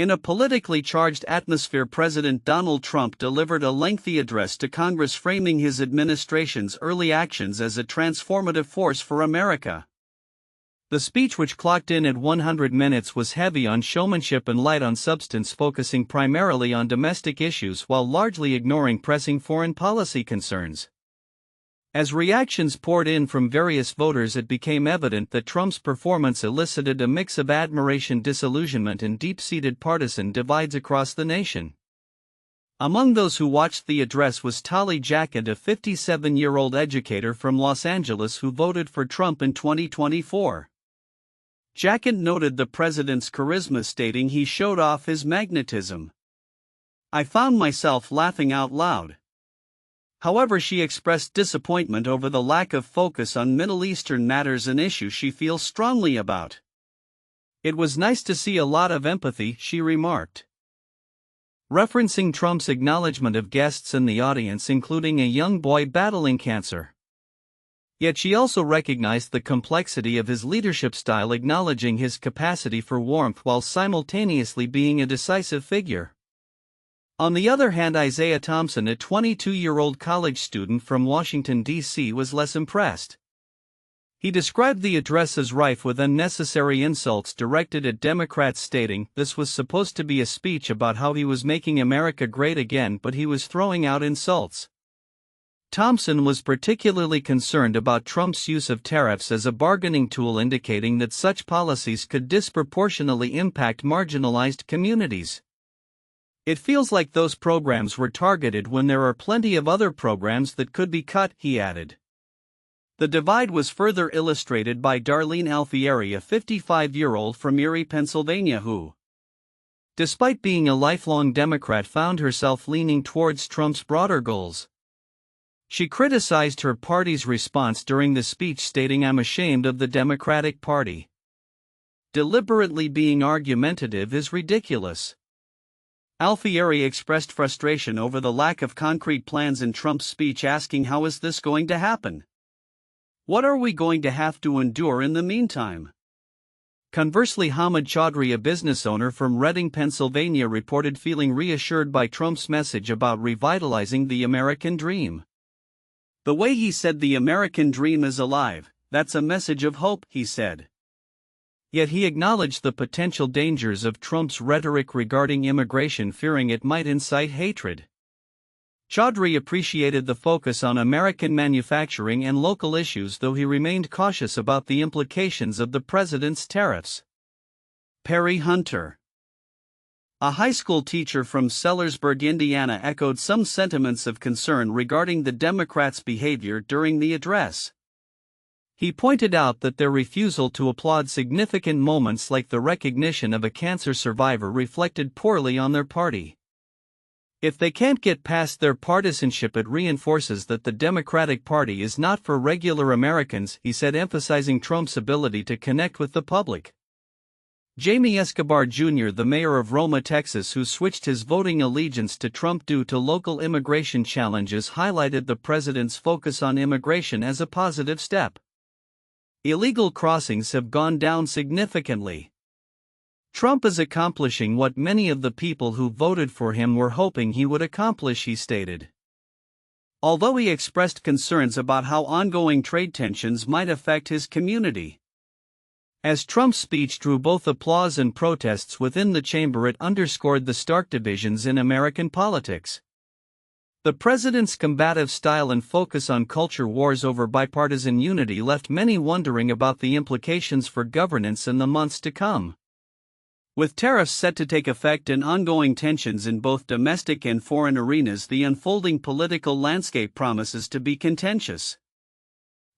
In a politically charged atmosphere, President Donald Trump delivered a lengthy address to Congress framing his administration's early actions as a transformative force for America. The speech, which clocked in at 100 minutes, was heavy on showmanship and light on substance, focusing primarily on domestic issues while largely ignoring pressing foreign policy concerns. As reactions poured in from various voters, it became evident that Trump's performance elicited a mix of admiration, disillusionment, and deep-seated partisan divides across the nation. Among those who watched the address was Tali Jackett, a 57-year-old educator from Los Angeles who voted for Trump in 2024. Jackett noted the president's charisma, stating he showed off his magnetism. "I found myself laughing out loud." However, she expressed disappointment over the lack of focus on Middle Eastern matters, an issue she feels strongly about. "It was nice to see a lot of empathy," she remarked. Referencing Trump's acknowledgement of guests in the audience, including a young boy battling cancer. Yet she also recognized the complexity of his leadership style, acknowledging his capacity for warmth while simultaneously being a decisive figure. On the other hand, Isaiah Thompson, a 22-year-old college student from Washington, D.C., was less impressed. He described the address as rife with unnecessary insults directed at Democrats, stating, "This was supposed to be a speech about how he was making America great again, but he was throwing out insults." Thompson was particularly concerned about Trump's use of tariffs as a bargaining tool, indicating that such policies could disproportionately impact marginalized communities. "It feels like those programs were targeted when there are plenty of other programs that could be cut," he added. The divide was further illustrated by Darlene Alfieri, a 55-year-old from Erie, Pennsylvania, who, despite being a lifelong Democrat, found herself leaning towards Trump's broader goals. She criticized her party's response during the speech, stating, "I'm ashamed of the Democratic Party. Deliberately being argumentative is ridiculous." Alfieri expressed frustration over the lack of concrete plans in Trump's speech, asking, "How is this going to happen? What are we going to have to endure in the meantime?" Conversely, Hamid Chaudhry, a business owner from Reading, Pennsylvania, reported feeling reassured by Trump's message about revitalizing the American dream. "The way he said the American dream is alive, that's a message of hope," he said. Yet he acknowledged the potential dangers of Trump's rhetoric regarding immigration, fearing it might incite hatred. Chaudhry appreciated the focus on American manufacturing and local issues, though he remained cautious about the implications of the president's tariffs. Perry Hunter, a high school teacher from Sellersburg, Indiana, echoed some sentiments of concern regarding the Democrats' behavior during the address. He pointed out that their refusal to applaud significant moments like the recognition of a cancer survivor reflected poorly on their party. "If they can't get past their partisanship, it reinforces that the Democratic Party is not for regular Americans," he said, emphasizing Trump's ability to connect with the public. Jamie Escobar Jr., the mayor of Roma, Texas, who switched his voting allegiance to Trump due to local immigration challenges, highlighted the president's focus on immigration as a positive step. "Illegal crossings have gone down significantly. Trump is accomplishing what many of the people who voted for him were hoping he would accomplish," he stated. Although he expressed concerns about how ongoing trade tensions might affect his community. As Trump's speech drew both applause and protests within the chamber, it underscored the stark divisions in American politics. The president's combative style and focus on culture wars over bipartisan unity left many wondering about the implications for governance in the months to come. With tariffs set to take effect and ongoing tensions in both domestic and foreign arenas, the unfolding political landscape promises to be contentious.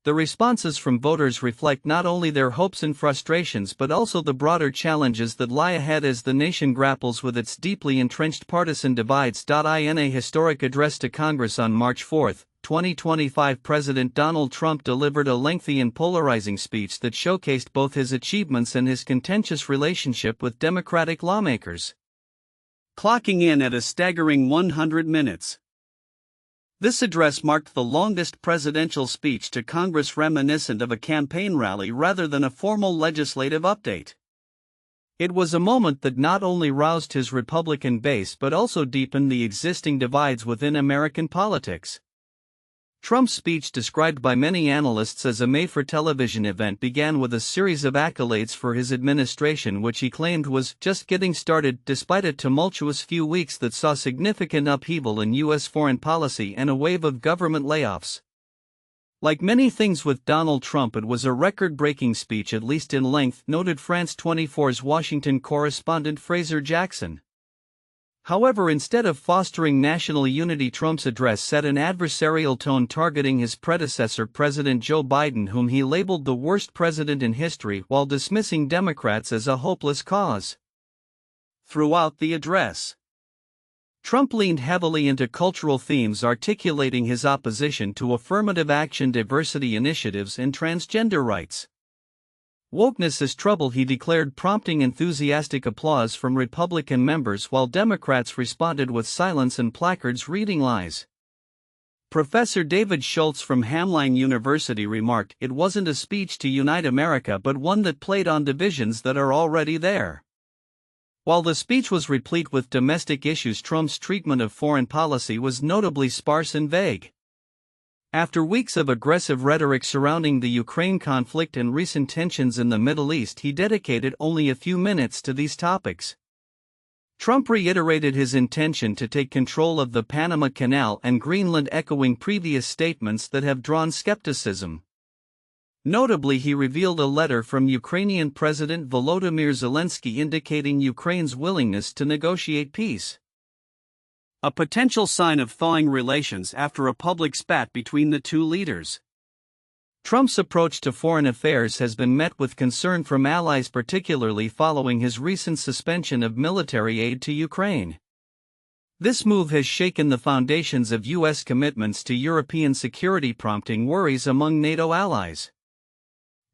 The responses from voters reflect not only their hopes and frustrations but also the broader challenges that lie ahead as the nation grapples with its deeply entrenched partisan divides. In a historic address to Congress on March 4, 2025, President Donald Trump delivered a lengthy and polarizing speech that showcased both his achievements and his contentious relationship with Democratic lawmakers. Clocking in at a staggering 100 minutes. This address marked the longest presidential speech to Congress, reminiscent of a campaign rally rather than a formal legislative update. It was a moment that not only roused his Republican base but also deepened the existing divides within American politics. Trump's speech, described by many analysts as a made-for-television event, began with a series of accolades for his administration, which he claimed was just getting started despite a tumultuous few weeks that saw significant upheaval in U.S. foreign policy and a wave of government layoffs. Like many things with Donald Trump, it was a record-breaking speech, at least in length, noted France 24's Washington correspondent Fraser Jackson. However, instead of fostering national unity, Trump's address set an adversarial tone targeting his predecessor, President Joe Biden, whom he labeled the worst president in history, while dismissing Democrats as a hopeless cause. Throughout the address, Trump leaned heavily into cultural themes, articulating his opposition to affirmative action, diversity initiatives, and transgender rights. Wokeness is trouble, he declared, prompting enthusiastic applause from Republican members, while Democrats responded with silence and placards reading lies. Professor David Schultz from Hamline University remarked, "It wasn't a speech to unite America but one that played on divisions that are already there." While the speech was replete with domestic issues, Trump's treatment of foreign policy was notably sparse and vague. After weeks of aggressive rhetoric surrounding the Ukraine conflict and recent tensions in the Middle East, he dedicated only a few minutes to these topics. Trump reiterated his intention to take control of the Panama Canal and Greenland, echoing previous statements that have drawn skepticism. Notably, he revealed a letter from Ukrainian President Volodymyr Zelensky indicating Ukraine's willingness to negotiate peace, a potential sign of thawing relations after a public spat between the two leaders. Trump's approach to foreign affairs has been met with concern from allies, particularly following his recent suspension of military aid to Ukraine. This move has shaken the foundations of U.S. commitments to European security, prompting worries among NATO allies.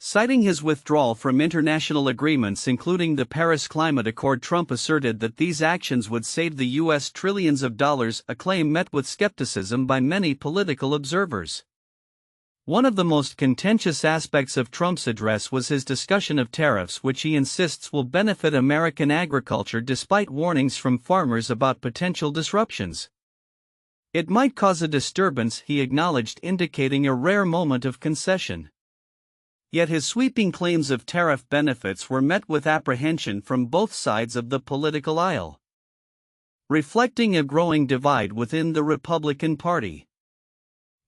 Citing his withdrawal from international agreements, including the Paris Climate Accord, Trump asserted that these actions would save the U.S. trillions of dollars, a claim met with skepticism by many political observers. One of the most contentious aspects of Trump's address was his discussion of tariffs, which he insists will benefit American agriculture despite warnings from farmers about potential disruptions. It might cause a disturbance, he acknowledged, indicating a rare moment of concession. Yet his sweeping claims of tariff benefits were met with apprehension from both sides of the political aisle, reflecting a growing divide within the Republican Party.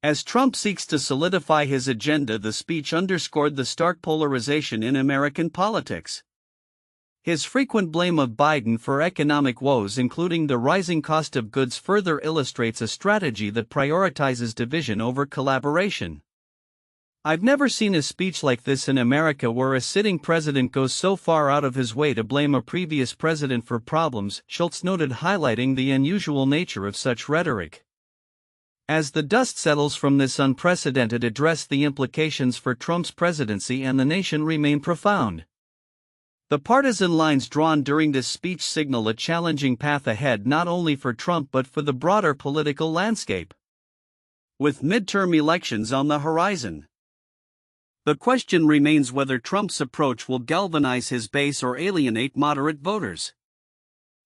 As Trump seeks to solidify his agenda, the speech underscored the stark polarization in American politics. His frequent blame of Biden for economic woes, including the rising cost of goods, further illustrates a strategy that prioritizes division over collaboration. "I've never seen a speech like this in America, where a sitting president goes so far out of his way to blame a previous president for problems," Schultz noted, highlighting the unusual nature of such rhetoric. As the dust settles from this unprecedented address, the implications for Trump's presidency and the nation remain profound. The partisan lines drawn during this speech signal a challenging path ahead, not only for Trump but for the broader political landscape. With midterm elections on the horizon, the question remains whether Trump's approach will galvanize his base or alienate moderate voters.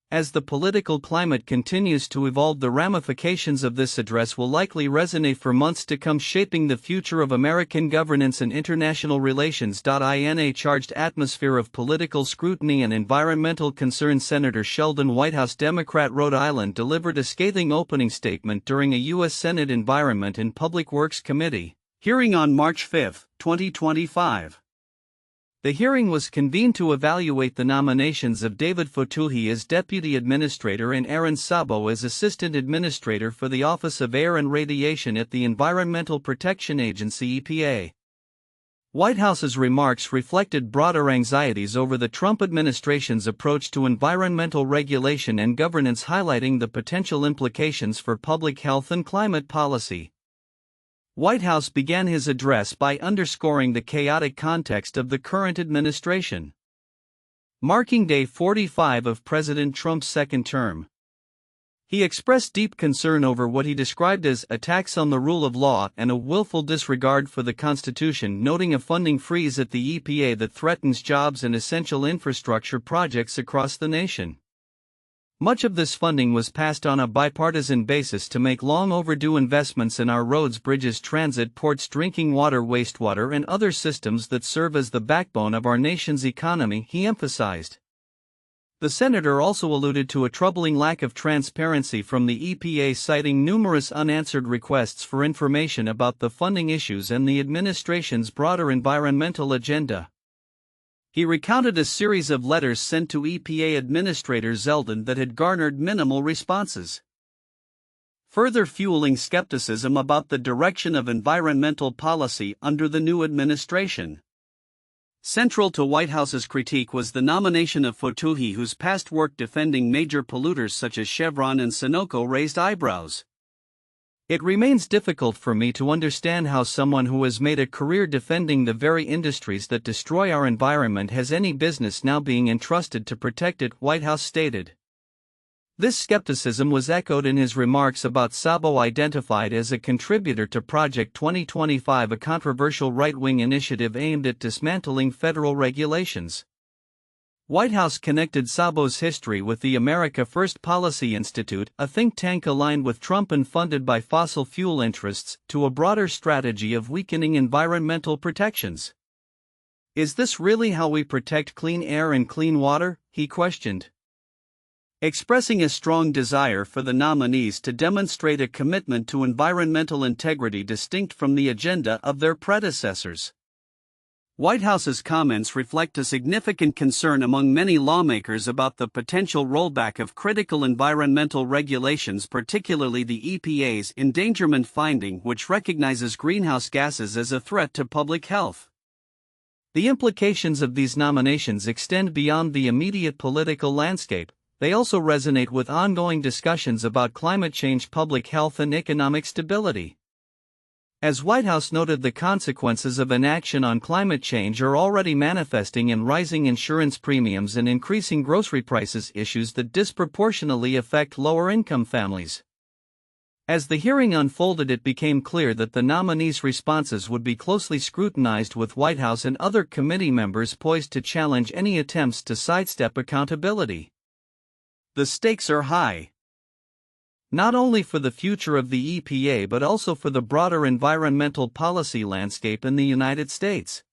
As the political climate continues to evolve, the ramifications of this address will likely resonate for months to come, shaping the future of American governance and international relations. In a charged atmosphere of political scrutiny and environmental concern, Senator Sheldon Whitehouse, Democrat, Rhode Island, delivered a scathing opening statement during a U.S. Senate Environment and Public Works Committee hearing on March 5, 2025. The hearing was convened to evaluate the nominations of David Fotouhi as Deputy Administrator and Aaron Sabo as Assistant Administrator for the Office of Air and Radiation at the Environmental Protection Agency (EPA). White House's remarks reflected broader anxieties over the Trump administration's approach to environmental regulation and governance, highlighting the potential implications for public health and climate policy. White House began his address by underscoring the chaotic context of the current administration, marking day 45 of President Trump's second term. He expressed deep concern over what he described as attacks on the rule of law and a willful disregard for the Constitution, noting a funding freeze at the EPA that threatens jobs and essential infrastructure projects across the nation. Much of this funding was passed on a bipartisan basis to make long overdue investments in our roads, bridges, transit, ports, drinking water, wastewater, and other systems that serve as the backbone of our nation's economy, he emphasized. The senator also alluded to a troubling lack of transparency from the EPA, citing numerous unanswered requests for information about the funding issues and the administration's broader environmental agenda. He recounted a series of letters sent to EPA Administrator Zeldin that had garnered minimal responses, further fueling skepticism about the direction of environmental policy under the new administration. Central to White House's critique was the nomination of Fotouhi, whose past work defending major polluters such as Chevron and Sunoco raised eyebrows. It remains difficult for me to understand how someone who has made a career defending the very industries that destroy our environment has any business now being entrusted to protect it, White House stated. This skepticism was echoed in his remarks about Sabo, identified as a contributor to Project 2025, a controversial right-wing initiative aimed at dismantling federal regulations. White House connected Sabo's history with the America First Policy Institute, a think tank aligned with Trump and funded by fossil fuel interests, to a broader strategy of weakening environmental protections. Is this really how we protect clean air and clean water? He questioned, expressing a strong desire for the nominees to demonstrate a commitment to environmental integrity distinct from the agenda of their predecessors. White House's comments reflect a significant concern among many lawmakers about the potential rollback of critical environmental regulations, particularly the EPA's endangerment finding, which recognizes greenhouse gases as a threat to public health. The implications of these nominations extend beyond the immediate political landscape. They also resonate with ongoing discussions about climate change, public health, and economic stability. As White House noted, the consequences of inaction on climate change are already manifesting in rising insurance premiums and increasing grocery prices, issues that disproportionately affect lower-income families. As the hearing unfolded, it became clear that the nominees' responses would be closely scrutinized, with White House and other committee members poised to challenge any attempts to sidestep accountability. The stakes are high, not only for the future of the EPA but also for the broader environmental policy landscape in the United States.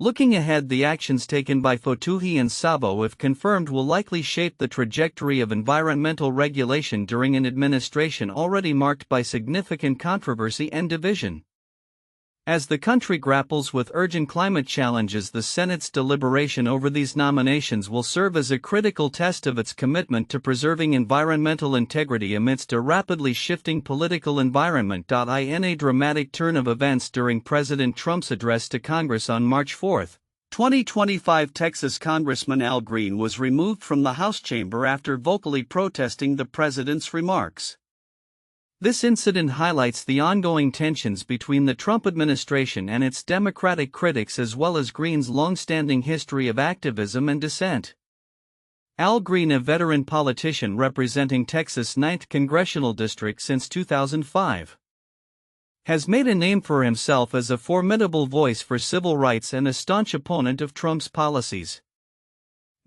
Looking ahead, the actions taken by Fotouhi and Sabo, if confirmed, will likely shape the trajectory of environmental regulation during an administration already marked by significant controversy and division. As the country grapples with urgent climate challenges, the Senate's deliberation over these nominations will serve as a critical test of its commitment to preserving environmental integrity amidst a rapidly shifting political environment. In a dramatic turn of events during President Trump's address to Congress on March 4, 2025, Texas Congressman Al Green was removed from the House chamber after vocally protesting the president's remarks. This incident highlights the ongoing tensions between the Trump administration and its Democratic critics, as well as Green's long-standing history of activism and dissent. Al Green, a veteran politician representing Texas' 9th congressional district since 2005, has made a name for himself as a formidable voice for civil rights and a staunch opponent of Trump's policies.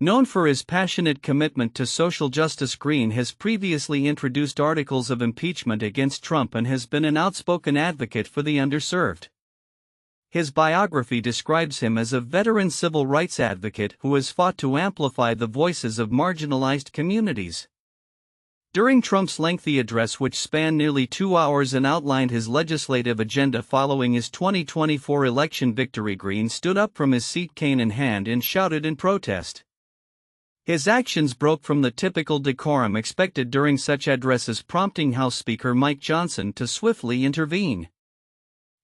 Known for his passionate commitment to social justice, Green has previously introduced articles of impeachment against Trump and has been an outspoken advocate for the underserved. His biography describes him as a veteran civil rights advocate who has fought to amplify the voices of marginalized communities. During Trump's lengthy address, which spanned nearly 2 hours and outlined his legislative agenda following his 2024 election victory, Green stood up from his seat, cane in hand, and shouted in protest. His actions broke from the typical decorum expected during such addresses, prompting House Speaker Mike Johnson to swiftly intervene.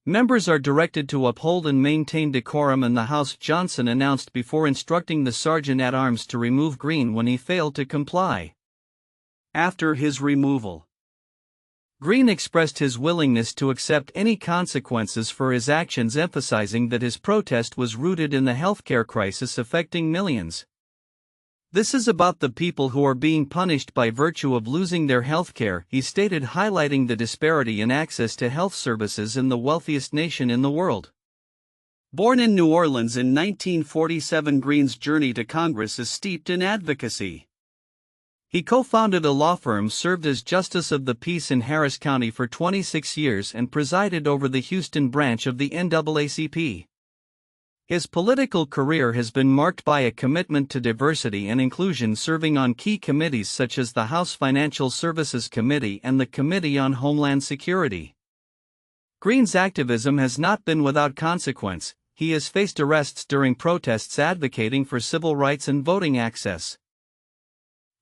Members are directed to uphold and maintain decorum in the House, Johnson announced before instructing the sergeant-at-arms to remove Green when he failed to comply. After his removal, Green expressed his willingness to accept any consequences for his actions, emphasizing that his protest was rooted in the healthcare crisis affecting millions. This is about the people who are being punished by virtue of losing their health care, he stated, highlighting the disparity in access to health services in the wealthiest nation in the world. Born in New Orleans in 1947, Green's journey to Congress is steeped in advocacy. He co-founded a law firm, served as Justice of the Peace in Harris County for 26 years, and presided over the Houston branch of the NAACP. His political career has been marked by a commitment to diversity and inclusion, serving on key committees such as the House Financial Services Committee and the Committee on Homeland Security. Green's activism has not been without consequence. He has faced arrests during protests advocating for civil rights and voting access,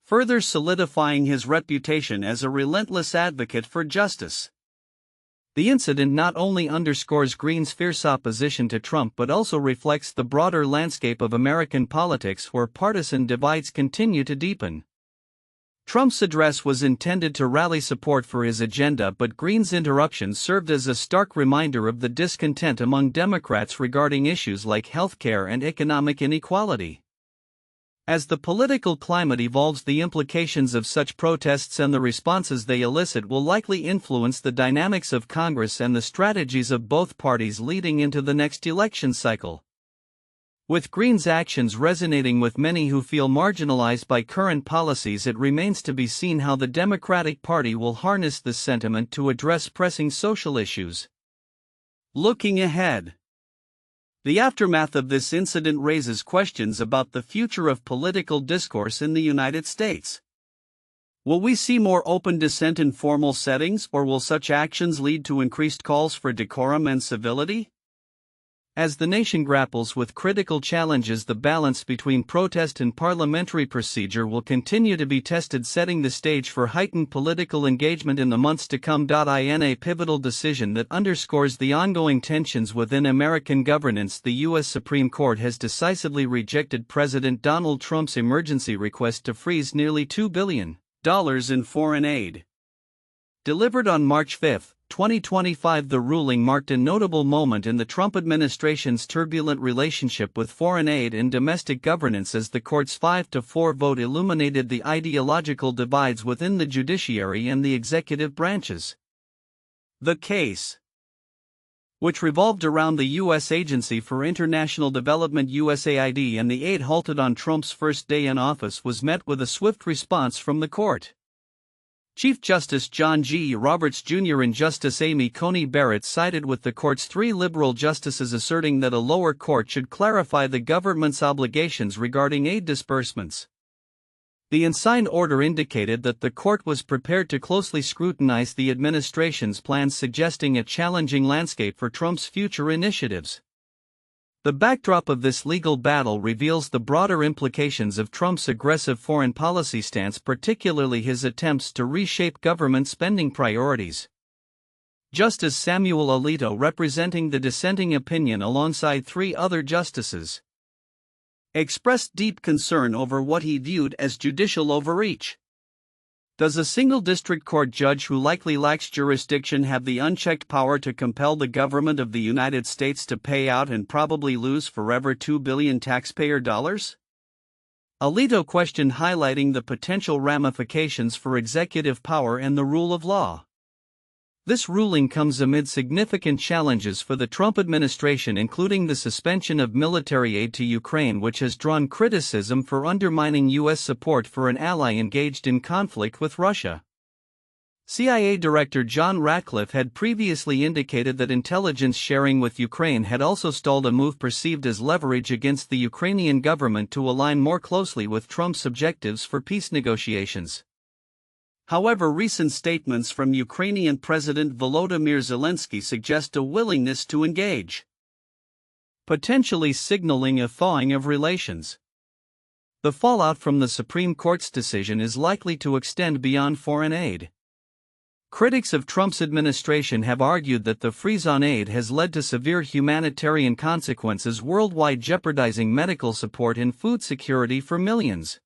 further solidifying his reputation as a relentless advocate for justice. The incident not only underscores Green's fierce opposition to Trump but also reflects the broader landscape of American politics, where partisan divides continue to deepen. Trump's address was intended to rally support for his agenda, but Green's interruption served as a stark reminder of the discontent among Democrats regarding issues like health care and economic inequality. As the political climate evolves, the implications of such protests and the responses they elicit will likely influence the dynamics of Congress and the strategies of both parties leading into the next election cycle. With Green's actions resonating with many who feel marginalized by current policies, it remains to be seen how the Democratic Party will harness this sentiment to address pressing social issues. Looking ahead, the aftermath of this incident raises questions about the future of political discourse in the United States. Will we see more open dissent in formal settings, or will such actions lead to increased calls for decorum and civility? As the nation grapples with critical challenges, the balance between protest and parliamentary procedure will continue to be tested, setting the stage for heightened political engagement in the months to come. In a pivotal decision that underscores the ongoing tensions within American governance, the U.S. Supreme Court has decisively rejected President Donald Trump's emergency request to freeze nearly $2 billion in foreign aid. Delivered on March 5, 2025, the ruling marked a notable moment in the Trump administration's turbulent relationship with foreign aid and domestic governance, as the court's 5-4 vote illuminated the ideological divides within the judiciary and the executive branches. The case, which revolved around the U.S. Agency for International Development (USAID) and the aid halted on Trump's first day in office, was met with a swift response from the court. Chief Justice John G. Roberts Jr. and Justice Amy Coney Barrett sided with the court's 3 liberal justices, asserting that a lower court should clarify the government's obligations regarding aid disbursements. The unsigned order indicated that the court was prepared to closely scrutinize the administration's plans, suggesting a challenging landscape for Trump's future initiatives. The backdrop of this legal battle reveals the broader implications of Trump's aggressive foreign policy stance, particularly his attempts to reshape government spending priorities. Justice Samuel Alito, representing the dissenting opinion alongside 3 other justices, expressed deep concern over what he viewed as judicial overreach. Does a single district court judge who likely lacks jurisdiction have the unchecked power to compel the government of the United States to pay out and probably lose forever $2 billion taxpayer dollars? Alito questioned, highlighting the potential ramifications for executive power and the rule of law. This ruling comes amid significant challenges for the Trump administration, including the suspension of military aid to Ukraine, which has drawn criticism for undermining U.S. support for an ally engaged in conflict with Russia. CIA Director John Ratcliffe had previously indicated that intelligence sharing with Ukraine had also stalled, a move perceived as leverage against the Ukrainian government to align more closely with Trump's objectives for peace negotiations. However, recent statements from Ukrainian President Volodymyr Zelensky suggest a willingness to engage, potentially signaling a thawing of relations. The fallout from the Supreme Court's decision is likely to extend beyond foreign aid. Critics of Trump's administration have argued that the freeze on aid has led to severe humanitarian consequences worldwide, jeopardizing medical support and food security for millions.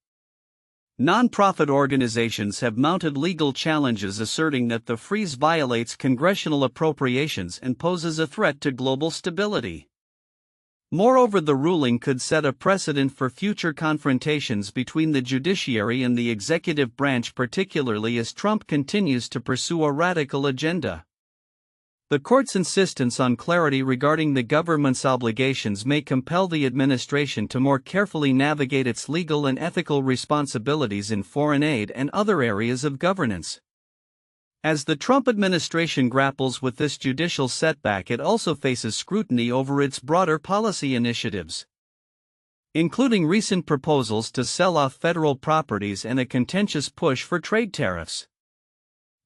Nonprofit organizations have mounted legal challenges, asserting that the freeze violates congressional appropriations and poses a threat to global stability. Moreover, the ruling could set a precedent for future confrontations between the judiciary and the executive branch, particularly as Trump continues to pursue a radical agenda. The court's insistence on clarity regarding the government's obligations may compel the administration to more carefully navigate its legal and ethical responsibilities in foreign aid and other areas of governance. As the Trump administration grapples with this judicial setback, it also faces scrutiny over its broader policy initiatives, including recent proposals to sell off federal properties and a contentious push for trade tariffs.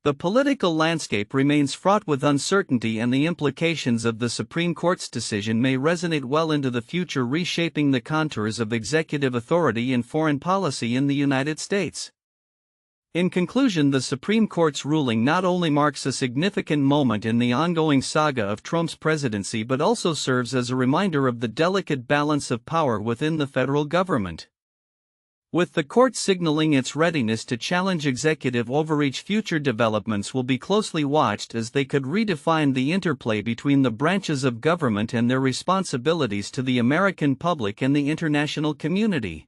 The political landscape remains fraught with uncertainty, and the implications of the Supreme Court's decision may resonate well into the future, reshaping the contours of executive authority in foreign policy in the United States. In conclusion, the Supreme Court's ruling not only marks a significant moment in the ongoing saga of Trump's presidency but also serves as a reminder of the delicate balance of power within the federal government. With the court signaling its readiness to challenge executive overreach, future developments will be closely watched as they could redefine the interplay between the branches of government and their responsibilities to the American public and the international community.